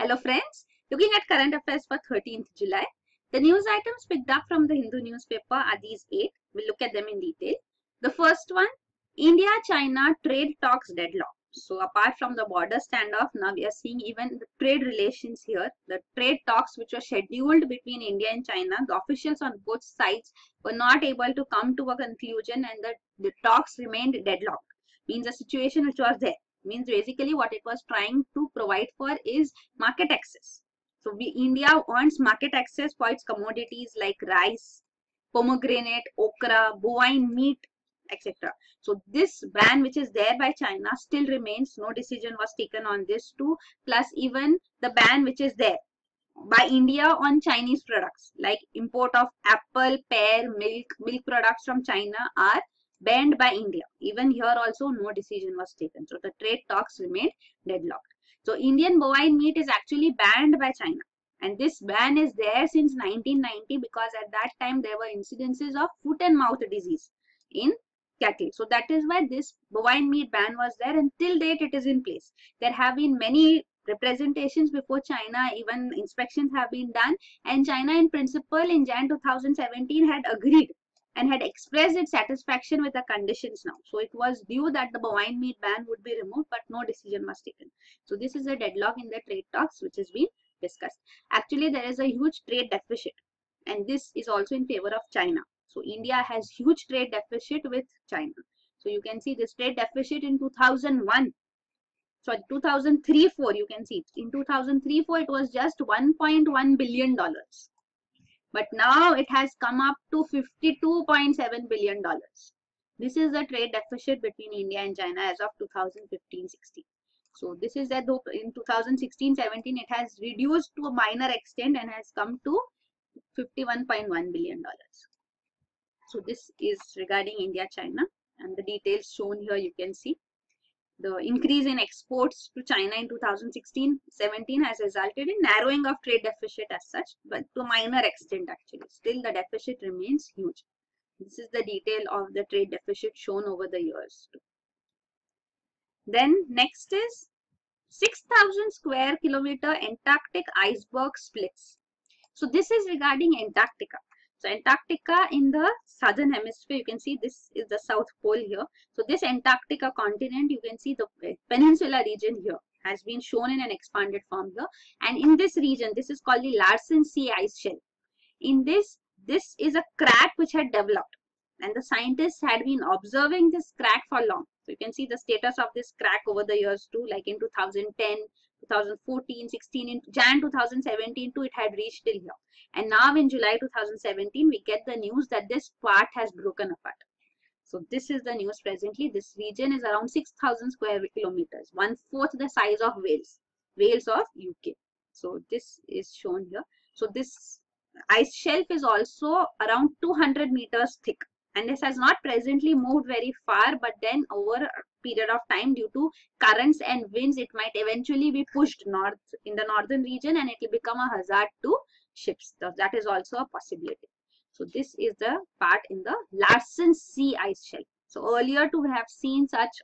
Hello friends, looking at current affairs for 13th July. The news items picked up from the Hindu newspaper are these 8. We'll look at them in detail. The first one, India-China trade talks deadlock. So apart from the border standoff, now we are seeing even the trade relations here. The trade talks which were scheduled between India and China, the officials on both sides were not able to come to a conclusion and the talks remained deadlocked. Means a situation which was there. Means basically what it was trying to provide for is market access. So India wants market access for its commodities like rice, pomegranate, okra, bovine meat, etc. So this ban which is there by China still remains. No decision was taken on this too. Plus even the ban which is there by India on Chinese products like import of apple, pear, milk products from China are banned by India. Even here also no decision was taken. So the trade talks remained deadlocked. So Indian bovine meat is actually banned by China. And this ban is there since 1990 because at that time there were incidences of foot and mouth disease in cattle. So that is why this bovine meat ban was there and till date it is in place. There have been many representations before China, even inspections have been done, and China in principle in Jan 2017 had agreed and had expressed its satisfaction with the conditions now. So it was due that the bovine meat ban would be removed, but no decision was taken. So this is a deadlock in the trade talks which has been discussed. Actually, there is a huge trade deficit and this is also in favor of China. So India has huge trade deficit with China. So you can see this trade deficit in 2001. So 2003-4 you can see it. In 2003-4 it was just $1.1 billion. But now it has come up to $52.7 billion. This is the trade deficit between India and China as of 2015-16. So this is that though in 2016-17 it has reduced to a minor extent and has come to $51.1 billion. So this is regarding India-China and the details shown here you can see. The increase in exports to China in 2016-17 has resulted in narrowing of trade deficit as such, but to a minor extent actually. Still the deficit remains huge. This is the detail of the trade deficit shown over the years too. Then next is 6,000 square kilometer Antarctic iceberg splits. So this is regarding Antarctica. So Antarctica in the southern hemisphere, you can see this is the South Pole here. So this Antarctica continent, you can see the peninsula region here has been shown in an expanded form here. And in this region, this is called the Larsen Sea ice shelf. In this is a crack which had developed. And the scientists had been observing this crack for long. So you can see the status of this crack over the years too, like in 2010, 2014, 16, in Jan 2017 too, it had reached till here. And now in July 2017, we get the news that this part has broken apart. So this is the news presently. This region is around 6,000 square kilometers, 1/4 the size of Wales of UK. So this is shown here. So this ice shelf is also around 200 meters thick. And this has not presently moved very far, but then over a period of time due to currents and winds, it might eventually be pushed north in the northern region and it will become a hazard to ships. So that is also a possibility. So this is the part in the Larsen Sea ice shelf. So earlier to have seen such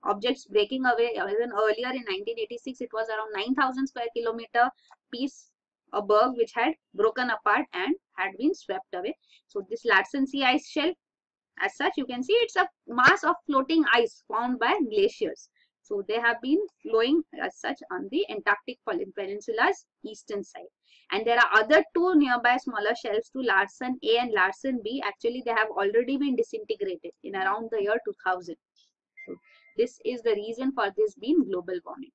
objects breaking away, even earlier in 1986, it was around 9,000 square kilometer piece, a berg which had broken apart and had been swept away. So this Larsen Sea ice shelf, as such, you can see it's a mass of floating ice formed by glaciers. So they have been flowing as such on the Antarctic Peninsula's eastern side. And there are other two nearby smaller shelves to Larsen A and Larsen B. Actually, they have already been disintegrated in around the year 2000. So this is the reason for this being global warming.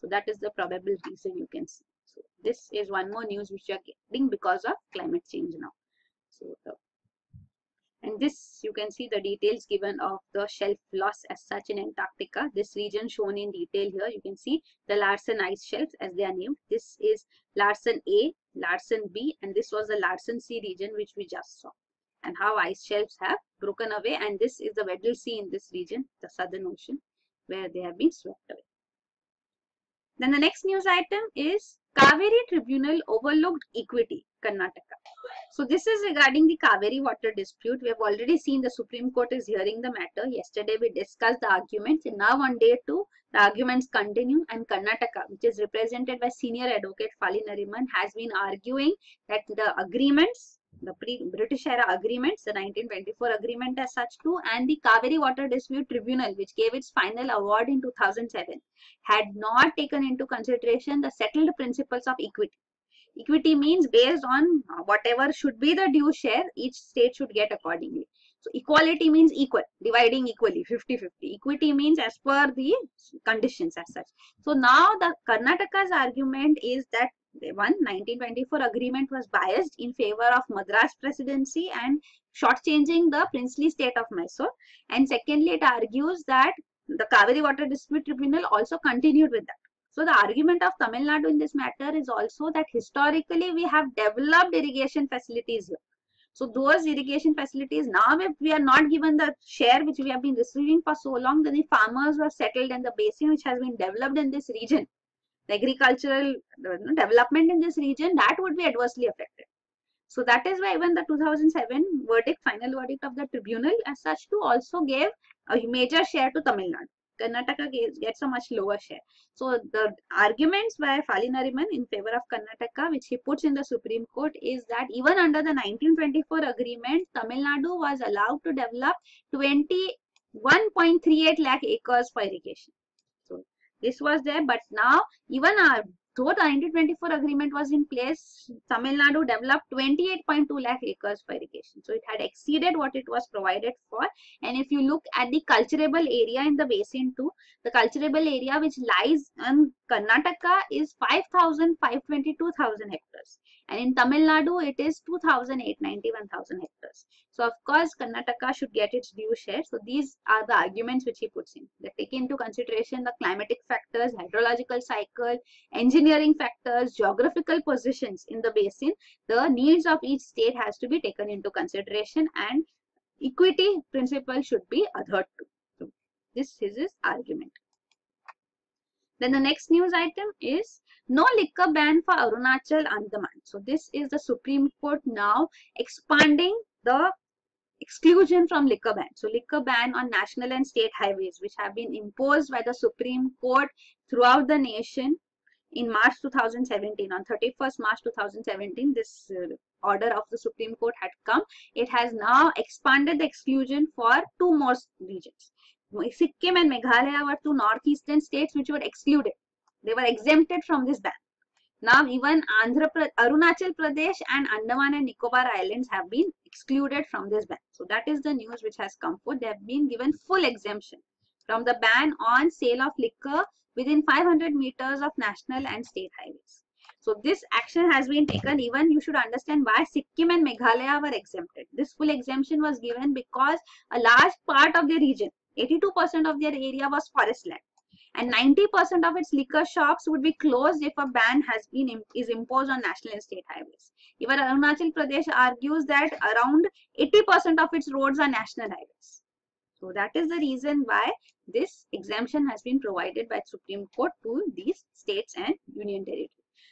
So that is the probable reason you can see. So this is one more news which we are getting because of climate change now. So and this you can see the details given of the shelf loss as such in Antarctica. This region shown in detail here. You can see the Larsen ice shelves as they are named. This is Larsen A, Larsen B, and this was the Larsen Sea region which we just saw. And how ice shelves have broken away. And this is the Weddell Sea in this region, the Southern Ocean, where they have been swept away. Then the next news item is Kaveri Tribunal overlooked equity, Karnataka. So this is regarding the Kaveri water dispute. We have already seen the Supreme Court is hearing the matter. Yesterday we discussed the arguments, and now on day 2, the arguments continue, and Karnataka, which is represented by senior advocate Fali Nariman, has been arguing that the agreements, the British era agreements, the 1924 agreement as such too, and the Kaveri Water Dispute Tribunal, which gave its final award in 2007, had not taken into consideration the settled principles of equity. Equity means based on whatever should be the due share, each state should get accordingly. So equality means equal, dividing equally, 50-50. Equity means as per the conditions as such. So now the Karnataka's argument is that the 1924 agreement was biased in favor of Madras presidency and shortchanging the princely state of Mysore. And secondly, it argues that the Kaveri Water Dispute Tribunal also continued with that. So the argument of Tamil Nadu in this matter is also that historically we have developed irrigation facilities here. So those irrigation facilities, now if we are not given the share which we have been receiving for so long, then the farmers were settled and the basin which has been developed in this region, the agricultural development in this region, that would be adversely affected. So that is why even the 2007 verdict, final verdict of the tribunal as such too also gave a major share to Tamil Nadu. Karnataka gets a much lower share. So the arguments by Fali Nariman in favor of Karnataka, which he puts in the Supreme Court, is that even under the 1924 agreement, Tamil Nadu was allowed to develop 21.38 lakh acres for irrigation. So this was there, but now even though the 1924 agreement was in place, Tamil Nadu developed 28.2 lakh acres for irrigation. So it had exceeded what it was provided for. And if you look at the cultivable area in the basin too, the cultivable area which lies in Karnataka is 5,522,000 hectares. And in Tamil Nadu, it is 2,891,000 hectares. So of course, Karnataka should get its due share. So these are the arguments which he puts in. They take into consideration the climatic factors, hydrological cycle, engineering factors, geographical positions in the basin. The needs of each state has to be taken into consideration, and equity principle should be adhered to. So this is his argument. Then the next news item is no liquor ban for Arunachal Andaman. So this is the Supreme Court now expanding the exclusion from liquor ban. So liquor ban on national and state highways, which have been imposed by the Supreme Court throughout the nation in March 2017. On 31st March 2017, this order of the Supreme Court had come. It has now expanded the exclusion for 2 more regions. Sikkim and Meghalaya were 2 northeastern states which were excluded. They were exempted from this ban. Now even Arunachal Pradesh and Andaman and Nicobar Islands have been excluded from this ban. So that is the news which has come forth. They have been given full exemption from the ban on sale of liquor within 500 meters of national and state highways. So this action has been taken. Even you should understand why Sikkim and Meghalaya were exempted. This full exemption was given because a large part of the region, 82% of their area was forest land, and 90% of its liquor shops would be closed if a ban is imposed on national and state highways. Even Arunachal Pradesh argues that around 80% of its roads are national highways. So that is the reason why this exemption has been provided by Supreme Court to these states and union territories.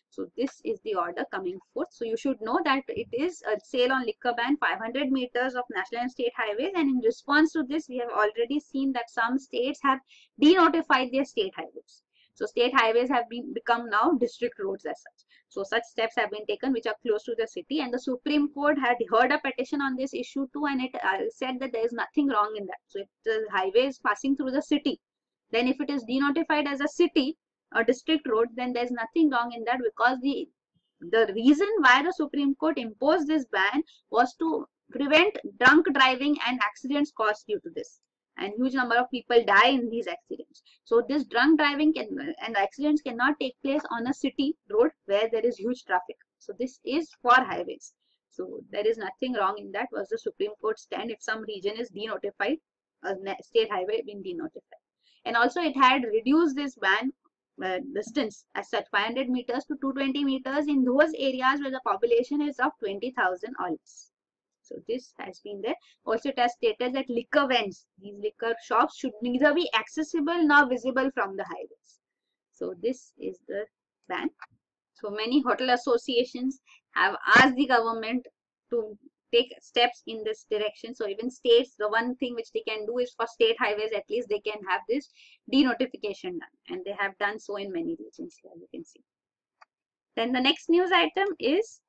So this is the order coming forth. So you should know that it is a sale on liquor ban 500 meters of national and state highways, and in response to this we have already seen that some states have denotified their state highways. So state highways have become now district roads as such. So such steps have been taken which are close to the city, and the Supreme Court had heard a petition on this issue too, and it said that there is nothing wrong in that. So if the highway is passing through the city, then if it is denotified as a city or district road, then there is nothing wrong in that, because the reason why the Supreme Court imposed this ban was to prevent drunk driving and accidents caused due to this. And huge number of people die in these accidents. So this drunk driving and accidents cannot take place on a city road where there is huge traffic. So this is for highways. So there is nothing wrong in that, was the Supreme Court stand. If some region is denotified, a state highway been denotified. And also it had reduced this ban distance as such, 500 meters to 220 meters in those areas where the population is of 20,000 or less. So this has been there. Also it has stated that liquor vends, these liquor shops, should neither be accessible nor visible from the highways. So this is the ban. So many hotel associations have asked the government to take steps in this direction. So even states, the one thing which they can do is for state highways, at least they can have this denotification done, and they have done so in many regions here, you can see. Then the next news item is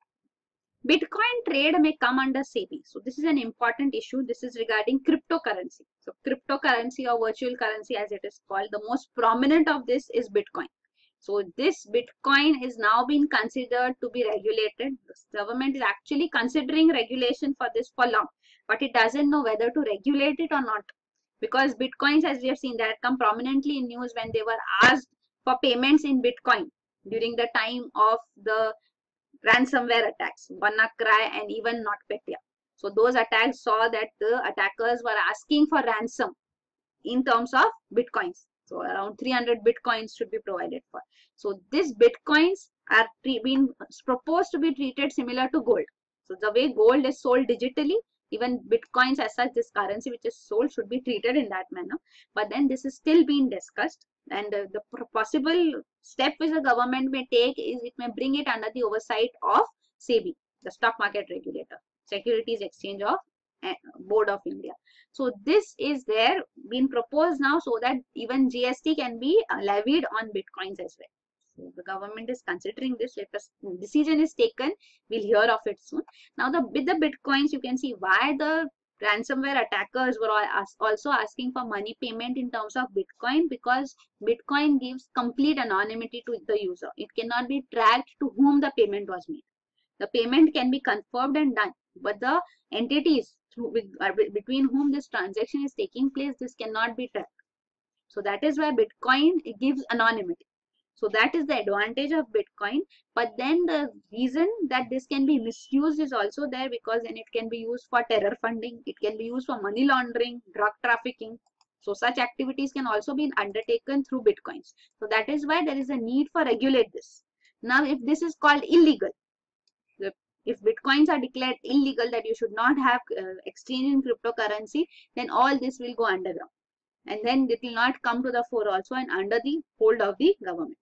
Bitcoin trade may come under SEBI. So this is an important issue. This is regarding cryptocurrency. So cryptocurrency or virtual currency as it is called, the most prominent of this is Bitcoin. So this Bitcoin is now being considered to be regulated. The government is actually considering regulation for this for long, but it doesn't know whether to regulate it or not. Because Bitcoins, as we have seen, that come prominently in news when they were asked for payments in Bitcoin during the time of the ransomware attacks, WannaCry and even NotPetya. So those attacks saw that the attackers were asking for ransom in terms of Bitcoins. So around 300 Bitcoins should be provided for. So these Bitcoins are being proposed to be treated similar to gold. So the way gold is sold digitally, even Bitcoins as such, this currency which is sold should be treated in that manner. But then this is still being discussed, and the possible step which the government may take is it may bring it under the oversight of SEBI, the stock market regulator, Securities Exchange of Board of India. So this is there being proposed now, so that even GST can be levied on Bitcoins as well. So the government is considering this. If a decision is taken, we'll hear of it soon. Now with the Bitcoins, you can see why the ransomware attackers were also asking for money payment in terms of Bitcoin, because Bitcoin gives complete anonymity to the user. It cannot be tracked to whom the payment was made. The payment can be confirmed and done, but the entities between whom this transaction is taking place, this cannot be tracked. So that is why Bitcoin, it gives anonymity. So that is the advantage of Bitcoin. But then the reason that this can be misused is also there, because then it can be used for terror funding. It can be used for money laundering, drug trafficking. So such activities can also be undertaken through Bitcoins. So that is why there is a need for regulate this. Now, if this is called illegal, if Bitcoins are declared illegal, that you should not have exchange in cryptocurrency, then all this will go underground. And then it will not come to the fore also and under the hold of the government.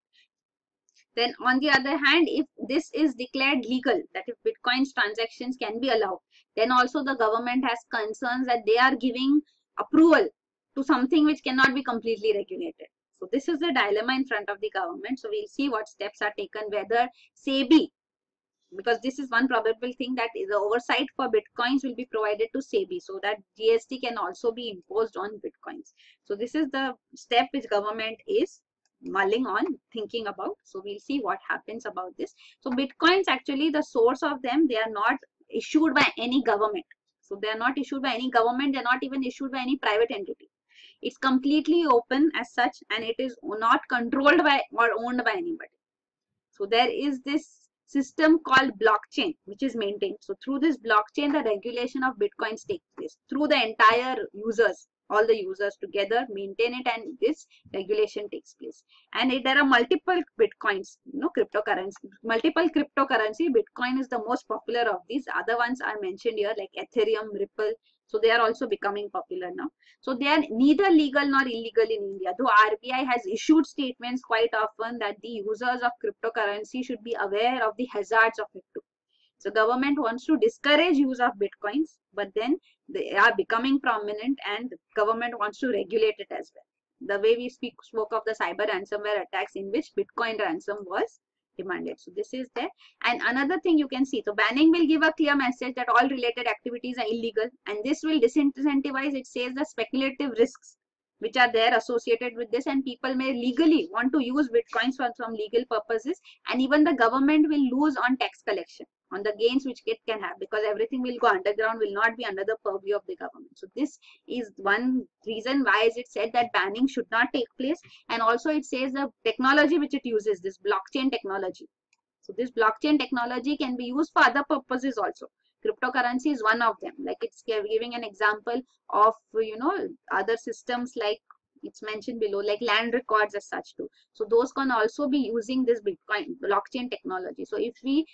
Then on the other hand, if this is declared legal, that if Bitcoin's transactions can be allowed, then also the government has concerns that they are giving approval to something which cannot be completely regulated. So this is the dilemma in front of the government. So we'll see what steps are taken, whether SEBI, because this is one probable thing, that the oversight for Bitcoins will be provided to SEBI, so that GST can also be imposed on Bitcoins. So this is the step which government is mulling on, thinking about. So we'll see what happens about this. So Bitcoins, actually the source of them, they are not issued by any government. So they are not issued by any government. They are not even issued by any private entity. It's completely open as such, and it is not controlled by or owned by anybody. So there is this system called blockchain which is maintained. So through this blockchain, the regulation of Bitcoins takes place through the entire users. All the users together maintain it, and this regulation takes place. And there are multiple Bitcoins, cryptocurrency, multiple cryptocurrency. Bitcoin is the most popular of these. Other ones are mentioned here like Ethereum, Ripple. So they are also becoming popular now. So they are neither legal nor illegal in India, though RBI has issued statements quite often that the users of cryptocurrency should be aware of the hazards of it too. So government wants to discourage use of Bitcoins, but then they are becoming prominent, and the government wants to regulate it as well. The way we spoke of the cyber ransomware attacks in which Bitcoin ransom was demanded. So this is there. And another thing you can see, so banning will give a clear message that all related activities are illegal, and this will disincentivize, it says, the speculative risks which are there associated with this, and people may legally want to use Bitcoins for some legal purposes, and even the government will lose on tax collection, on the gains which it can have, because everything will go underground, will not be under the purview of the government. So this is one reason why is it said that banning should not take place. And also it says the technology which it uses, this blockchain technology. So this blockchain technology can be used for other purposes also. Cryptocurrency is one of them. Like it's giving an example of, other systems like it's mentioned below, like land records as such too. So those can also be using this Bitcoin blockchain technology. So if we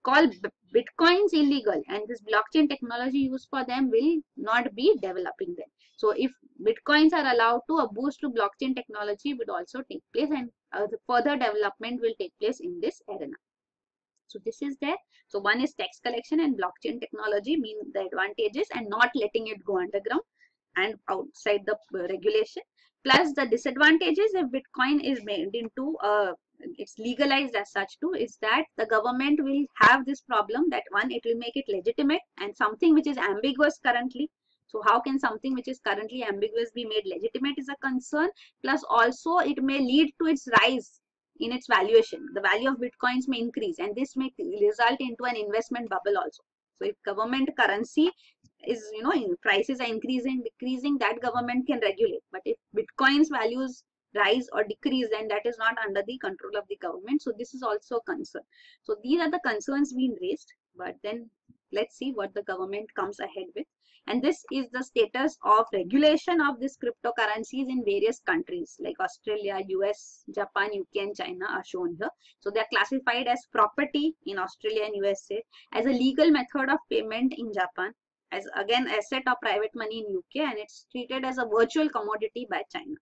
call Bitcoins illegal, and this blockchain technology used for them will not be developing them. So if Bitcoins are allowed to, a boost to blockchain technology would also take place, and the further development will take place in this arena. So this this is there. So one is tax collection and blockchain technology mean the advantages and not letting it go underground and outside the regulation. Plus the disadvantages if Bitcoin is made into it's legalized as such too, is that the government will have this problem that one, it will make it legitimate, and something which is ambiguous currently. So how can something which is currently ambiguous be made legitimate is a concern. Plus also it may lead to its rise in its valuation. The value of Bitcoins may increase, and this may result into an investment bubble also. So if government currency is, prices are increasing, decreasing, that government can regulate. But if Bitcoin's values rise or decrease, then that is not under the control of the government. So this is also a concern. So these are the concerns being raised, but then let's see what the government comes ahead with. And this is the status of regulation of these cryptocurrencies in various countries like Australia, US, Japan, UK and China are shown here. So they are classified as property in Australia and USA, as a legal method of payment in Japan, as again asset or private money in UK, and it's treated as a virtual commodity by China.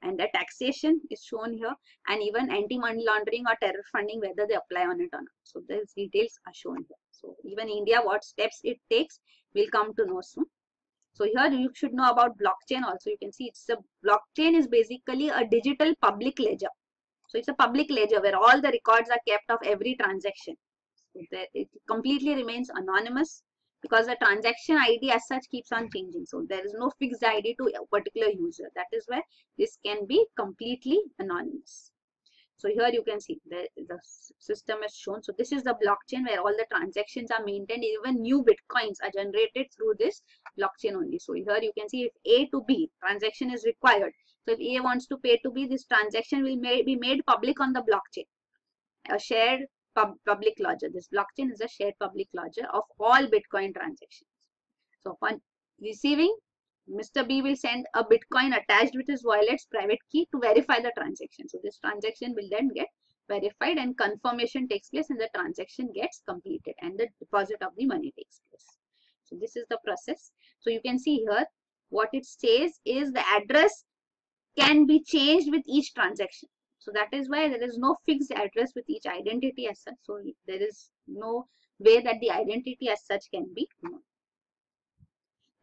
And the taxation is shown here, and even anti-money laundering or terror funding, whether they apply on it or not. So these details are shown here. So even India, what steps it takes, we'll come to know soon. So here you should know about blockchain also. You can see it's a blockchain is basically a digital public ledger. So it's a public ledger where all the records are kept of every transaction. So it completely remains anonymous, because the transaction ID as such keeps on changing. So there is no fixed ID to a particular user. That is why this can be completely anonymous. So here you can see the system is shown. So this is the blockchain where all the transactions are maintained. Even new Bitcoins are generated through this blockchain only. So here you can see if A to B transaction is required. So if A wants to pay to B, this transaction will be made public on the blockchain. A shared public ledger. This blockchain is a shared public ledger of all Bitcoin transactions. So upon receiving, Mr. B will send a Bitcoin attached with his wallet's private key to verify the transaction. So this transaction will then get verified and confirmation takes place and the transaction gets completed and the deposit of the money takes place. So this is the process. So you can see here what it says is the address can be changed with each transaction. So that is why there is no fixed address with each identity as such. So there is no way that the identity as such can be known.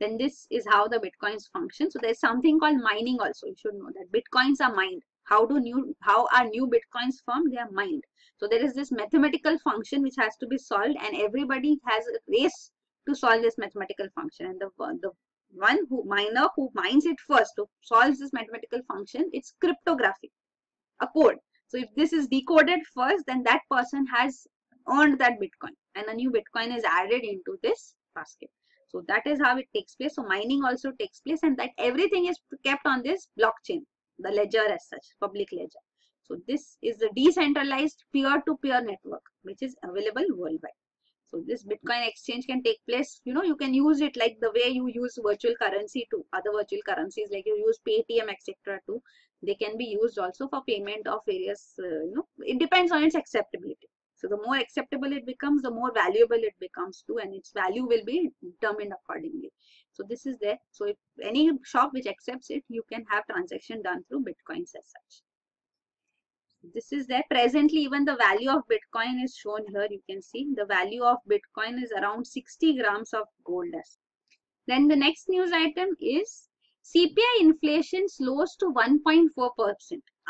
Then this is how the Bitcoins function. So there is something called mining also. You should know that Bitcoins are mined. How are new Bitcoins formed? They are mined. So there is this mathematical function which has to be solved, and everybody has a race to solve this mathematical function. And the miner who mines it first, who solves this mathematical function, it's cryptography, a code. So if this is decoded first, then that person has earned that Bitcoin, and a new Bitcoin is added into this basket. So that is how it takes place. So mining also takes place, and that everything is kept on this blockchain, the ledger as such, public ledger. So this is the decentralized peer-to-peer network which is available worldwide. So this Bitcoin exchange can take place, you can use it like the way you use virtual currency to other virtual currencies, like you use Paytm, etc. too. They can be used also for payment of various, it depends on its acceptability. So the more acceptable it becomes, the more valuable it becomes too, and its value will be determined accordingly. So this is there. So if any shop which accepts it, you can have transaction done through Bitcoins as such. This is there. Presently, even the value of Bitcoin is shown here. You can see the value of Bitcoin is around 60 grams of gold. Then the next news item is CPI inflation slows to 1.4%,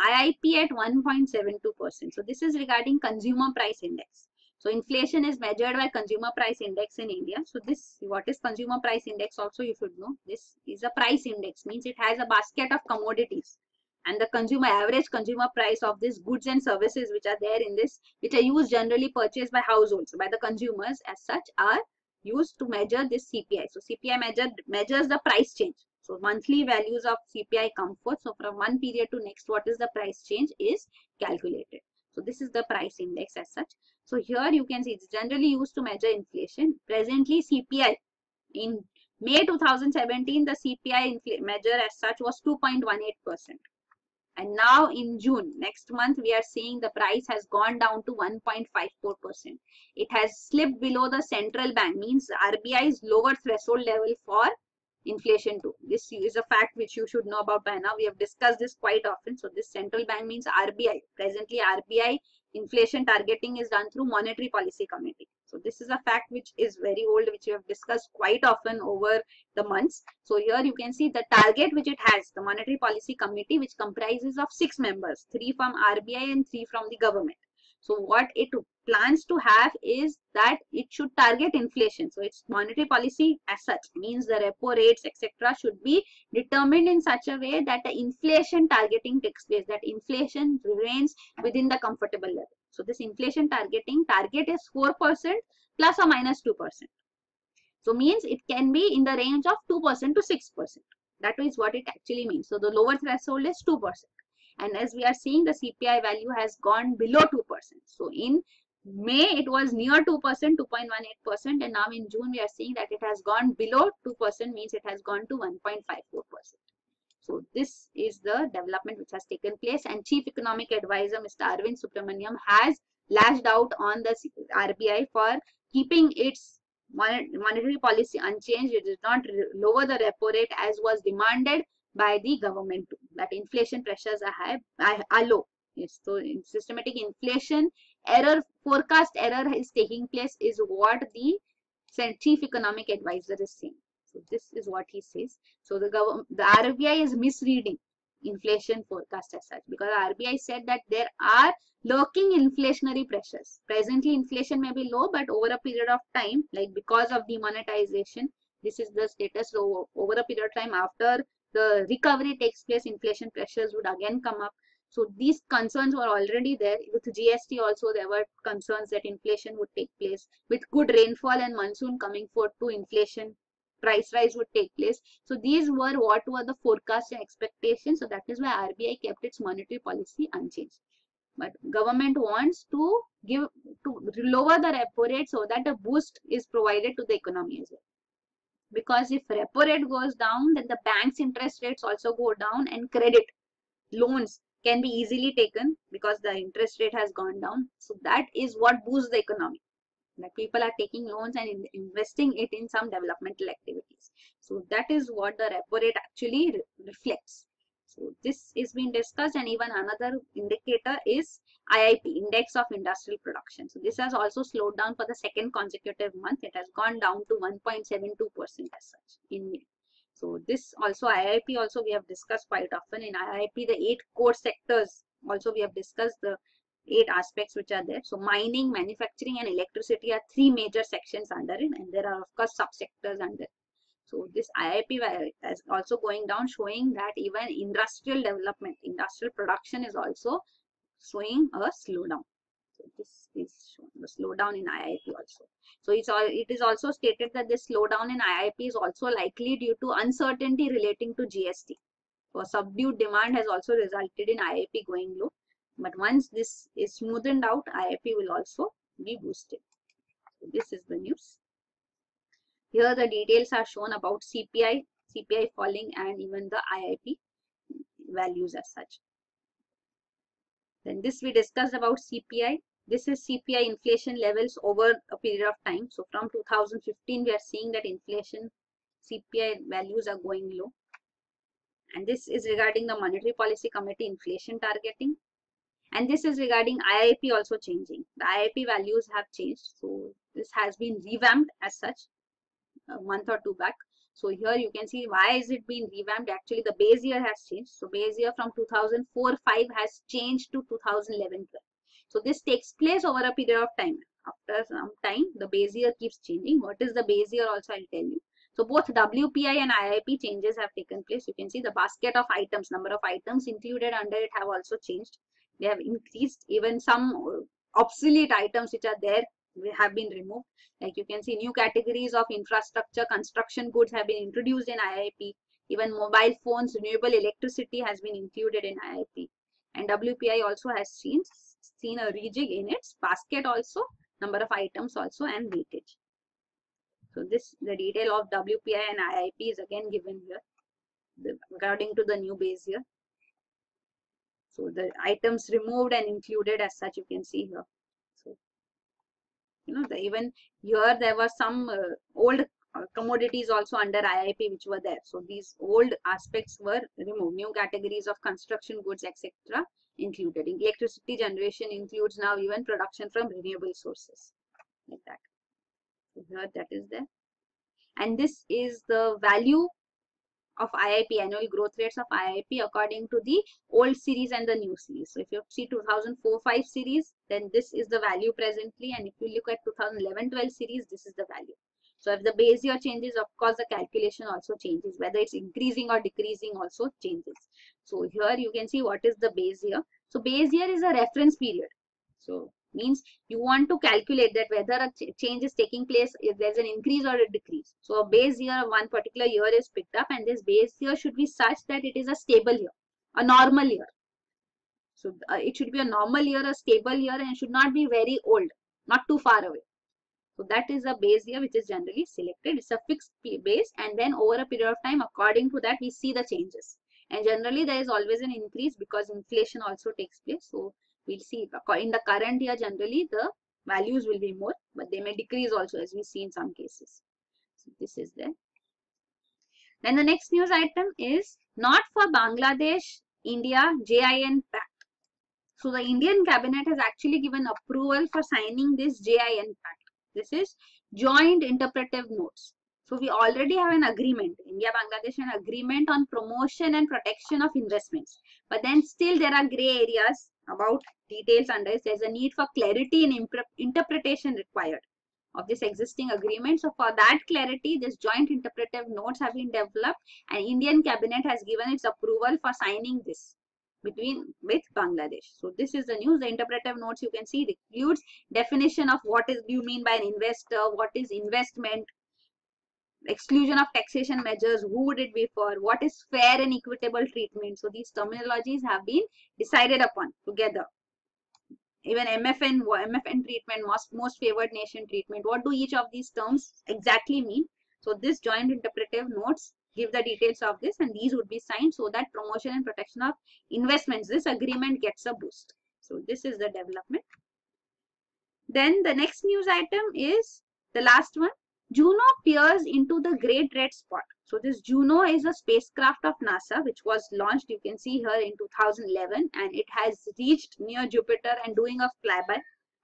IIP at 1.72%. So this is regarding consumer price index. So inflation is measured by consumer price index in India. So this, what is consumer price index also you should know. This is a price index, means it has a basket of commodities. And the average consumer price of these goods and services which are there in this, which are used generally purchased by households, by the consumers as such, are used to measure this CPI. So CPI measures the price change. So monthly values of CPI come forth. So from one period to next, what is the price change is calculated. So this is the price index as such. So here you can see it's generally used to measure inflation. Presently CPI in May 2017, the CPI measure as such was 2.18%. And now in June, next month, we are seeing the price has gone down to 1.54%. It has slipped below the central bank, means RBI's lower threshold level for inflation too. This is a fact which you should know about by now. We have discussed this quite often. So this central bank means RBI. Presently, RBI inflation targeting is done through Monetary Policy Committee. So this is a fact which is very old, which we have discussed quite often over the months. So here you can see the target which it has, the Monetary Policy Committee, which comprises of 6 members, 3 from RBI and 3 from the government. So what it plans to have is that it should target inflation. So its monetary policy as such means the repo rates, etc., should be determined in such a way that the inflation targeting takes place, that inflation remains within the comfortable level. So this inflation targeting target is 4% plus or minus 2%. So means it can be in the range of 2% to 6%. That is what it actually means. So the lower threshold is 2%. And as we are seeing, the CPI value has gone below 2%. So in May, it was near 2%, 2.18%. And now in June, we are seeing that it has gone below 2%, means it has gone to 1.54%. So this is the development which has taken place. And Chief Economic Advisor, Mr. Arvind Subramaniam, has lashed out on the RBI for keeping its monetary policy unchanged. It did not lower the repo rate as was demanded by the government, that inflation pressures are low. Yes, so in systematic inflation error, forecast error is taking place, is what the Chief Economic Advisor is saying. So this is what he says. So the RBI is misreading inflation forecast as such, because RBI said that there are lurking inflationary pressures. Presently inflation may be low, but over a period of time, like because of demonetization, this is the status. So over a period of time, after the recovery takes place, inflation pressures would again come up. So these concerns were already there. With GST also, there were concerns that inflation would take place. With good rainfall and monsoon coming forth to, inflation price rise would take place. So these were what were the forecasts and expectations. So that is why RBI kept its monetary policy unchanged. But government wants to lower the repo rate so that a boost is provided to the economy as well. Because if repo rate goes down, then the bank's interest rates also go down, and credit loans can be easily taken because the interest rate has gone down. So that is what boosts the economy, that people are taking loans and investing it in some developmental activities. So that is what the repo rate actually reflects. So this is being discussed, and even another indicator is IIP, Index of Industrial Production. So this has also slowed down for the second consecutive month. It has gone down to 1.72% as such in May. So this also IIP also we have discussed quite often. In IIP, the 8 core sectors also we have discussed, the 8 aspects which are there. So mining, manufacturing and electricity are 3 major sections under it, and there are of course subsectors under it. So this IIP is also going down, showing that even industrial development, industrial production is also showing a slowdown. So this is showing the slowdown in IIP also. So it is also stated that this slowdown in IIP is also likely due to uncertainty relating to GST. So subdued demand has also resulted in IIP going low. But once this is smoothened out, IIP will also be boosted. So this is the news. Here the details are shown about CPI falling, and even the IIP values as such. Then this we discussed about CPI. This is CPI inflation levels over a period of time. So from 2015 we are seeing that inflation CPI values are going low. And this is regarding the Monetary Policy Committee inflation targeting. And this is regarding IIP also changing. The IIP values have changed. So this has been revamped as such a month or 2 back. So here you can see why is it being revamped. Actually the base year has changed. So base year from 2004-05 has changed to 2011-12. So this takes place over a period of time. After some time the base year keeps changing. What is the base year also I'll tell you. So both WPI and IIP changes have taken place. You can see the basket of items, number of items included under it have also changed. They have increased. Even some obsolete items which are there have been removed. Like you can see new categories of infrastructure, construction goods have been introduced in IIP. Even mobile phones, renewable electricity has been included in IIP. And WPI also has seen a rejig in its basket also, number of items also, and weightage. So this, the detail of WPI and IIP is again given here according to the new base year. So the items removed and included as such you can see here. So you know, even here there were some old commodities also under IIP which were there. So these old aspects were removed. New categories of construction goods etc. included. Electricity generation includes now even production from renewable sources, like that. So here that is there. And this is the value of IIP, annual growth rates of IIP according to the old series and the new series. So if you see 2004-5 series, then this is the value presently, and if you look at 2011-12 series, this is the value. So if the base year changes, of course the calculation also changes, whether it's increasing or decreasing also changes. So here you can see what is the base year. So base year is a reference period. So means you want to calculate that whether a change is taking place, if there's an increase or a decrease. So a base year of one particular year is picked up, and this base year should be such that it is a stable year, a normal year. So it should be a normal year, a stable year, and it should not be very old, not too far away. So that is a base year which is generally selected. It's a fixed base, and then over a period of time, according to that, we see the changes. And generally there is always an increase because inflation also takes place. So we'll see in the current year, generally the values will be more, but they may decrease also, as we see in some cases. So this is there. Then the next news item is not for Bangladesh India JIN Pact. So the Indian cabinet has actually given approval for signing this JIN Pact. This is joint interpretive notes. So we already have an agreement, India-Bangladesh, an agreement on promotion and protection of investments. But then still there are gray areas about details under it. There's a need for clarity and interpretation required of this existing agreement. So for that clarity, this joint interpretive notes have been developed, and Indian cabinet has given its approval for signing this with Bangladesh. So this is the news. The interpretive notes, you can see, includes definition of what do you mean by an investor, what is investment, exclusion of taxation measures, who would it be for, what is fair and equitable treatment. So these terminologies have been decided upon together. Even MFN treatment, most favored nation treatment, what do each of these terms exactly mean? So this joint interpretive notes give the details of this, and these would be signed so that promotion and protection of investments, this agreement gets a boost. So this is the development. Then the next news item is the last one. Juno peers into the Great Red Spot. So this Juno is a spacecraft of NASA which was launched, you can see here, in 2011, and it has reached near Jupiter and doing a flyby.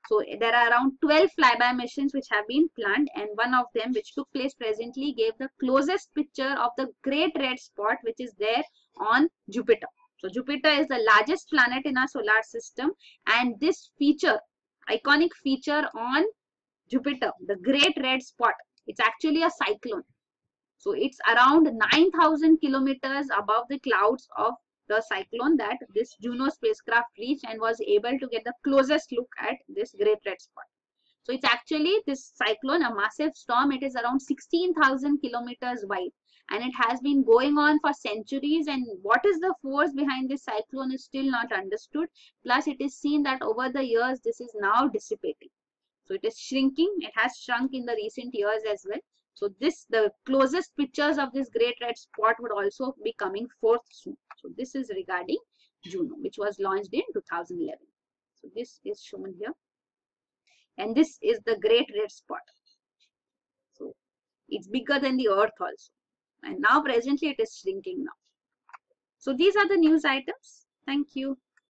So there are around 12 flyby missions which have been planned, and one of them which took place presently gave the closest picture of the Great Red Spot which is there on Jupiter. So Jupiter is the largest planet in our solar system, and this feature, iconic feature on Jupiter, the Great Red Spot, it's actually a cyclone. So it's around 9,000 kilometers above the clouds of the cyclone that this Juno spacecraft reached and was able to get the closest look at this Great Red Spot. So it's actually this cyclone, a massive storm. It is around 16,000 kilometers wide, and it has been going on for centuries, and what is the force behind this cyclone is still not understood. Plus it is seen that over the years this is now dissipating. So it is shrinking. It has shrunk in the recent years as well. So the closest pictures of this Great Red Spot would also be coming forth soon. So this is regarding Juno, which was launched in 2011. So this is shown here. And this is the Great Red Spot. So it's bigger than the Earth also. And now presently it is shrinking now. So these are the news items. Thank you.